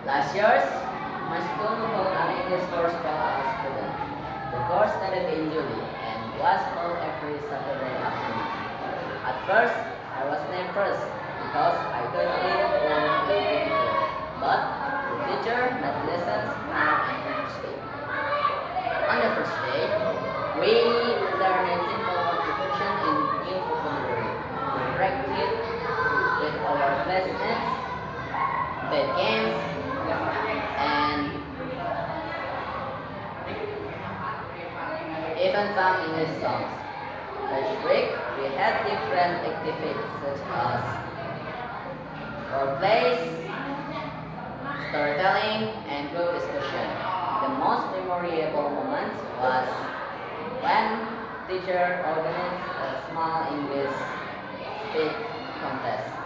Last year's, my school held an English course for our students. The course started in July and was held every Saturday afternoon. At first, I was nervous because I thought it would be difficult, but the teacher made lessons fun and interesting. On the first day, we learned simple contribution in new vocabulary. We practiced with our classmates, played games, and even some English songs. Each week, we had different activities such as role plays, storytelling, and group discussion. The most memorable moment was when teacher organized a small English speak contest.